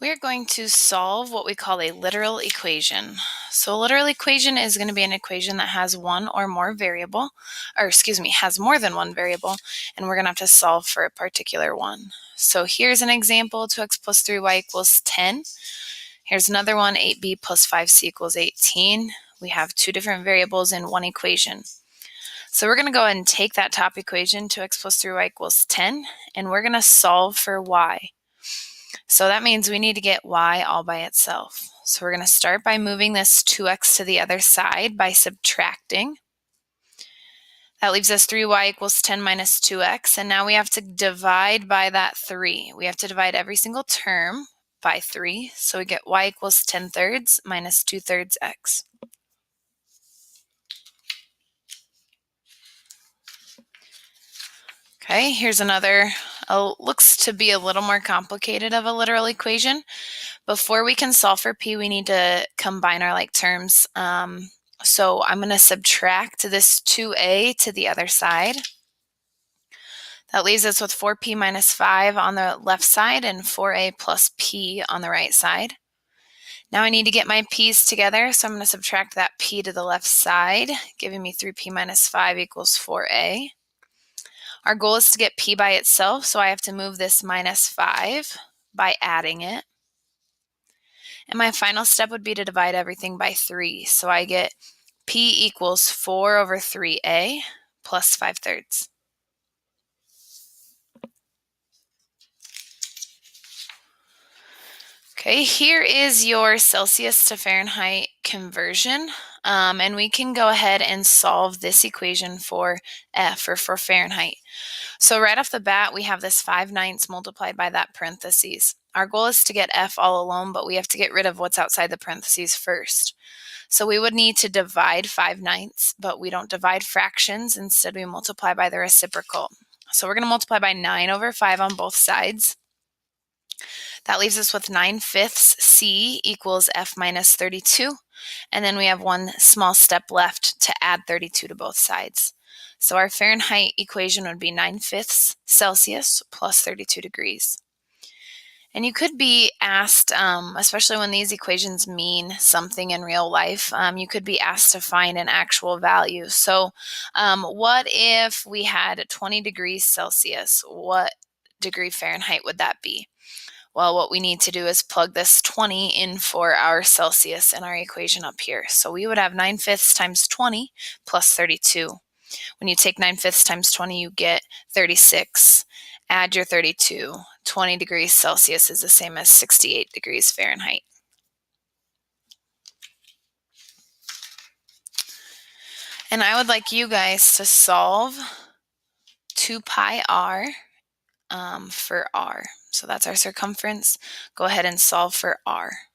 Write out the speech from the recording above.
We're going to solve what we call a literal equation. So a literal equation is going to be an equation that has one or more variable, has more than one variable, and we're going to have to solve for a particular one. So here's an example, 2x plus 3y equals 10. Here's another one, 8b plus 5c equals 18. We have two different variables in one equation. So we're going to go ahead and take that top equation, 2x plus 3y equals 10, and we're going to solve for y. So that means we need to get y all by itself. So we're going to start by moving this 2x to the other side by subtracting. That leaves us 3y equals 10 minus 2x, and now we have to divide by that 3. We have to divide every single term by 3, so we get y equals 10 thirds minus 2 thirds x. Okay, here's another, looks to be a little more complicated of a literal equation. Before we can solve for p, we need to combine our like terms. So I'm going to subtract this 2a to the other side. That leaves us with 4p minus 5 on the left side and 4a plus p on the right side. Now I need to get my p's together, so I'm going to subtract that p to the left side, giving me 3p minus 5 equals 4a. Our goal is to get p by itself, so I have to move this minus 5 by adding it. And my final step would be to divide everything by 3. So I get p equals 4 over 3a plus 5 thirds. Okay, here is your Celsius to Fahrenheit conversion. And we can go ahead and solve this equation for F, or for Fahrenheit. So right off the bat, we have this 5/9 multiplied by that parentheses. Our goal is to get F all alone, but we have to get rid of what's outside the parentheses first. So we would need to divide 5/9, but we don't divide fractions. Instead, we multiply by the reciprocal. So we're going to multiply by 9 over 5 on both sides. That leaves us with 9/5 c equals F minus 32. And then we have one small step left to add 32 to both sides. So our Fahrenheit equation would be 9/5 Celsius plus 32 degrees. And you could be asked, especially when these equations mean something in real life, you could be asked to find an actual value. So what if we had 20 degrees Celsius? What degree Fahrenheit would that be? Well, what we need to do is plug this 20 in for our Celsius in our equation up here. So we would have 9/5 times 20 plus 32. When you take 9/5 times 20, you get 36. Add your 32. 20 degrees Celsius is the same as 68 degrees Fahrenheit. And I would like you guys to solve 2 pi r for r. So that's our circumference. Go ahead and solve for r.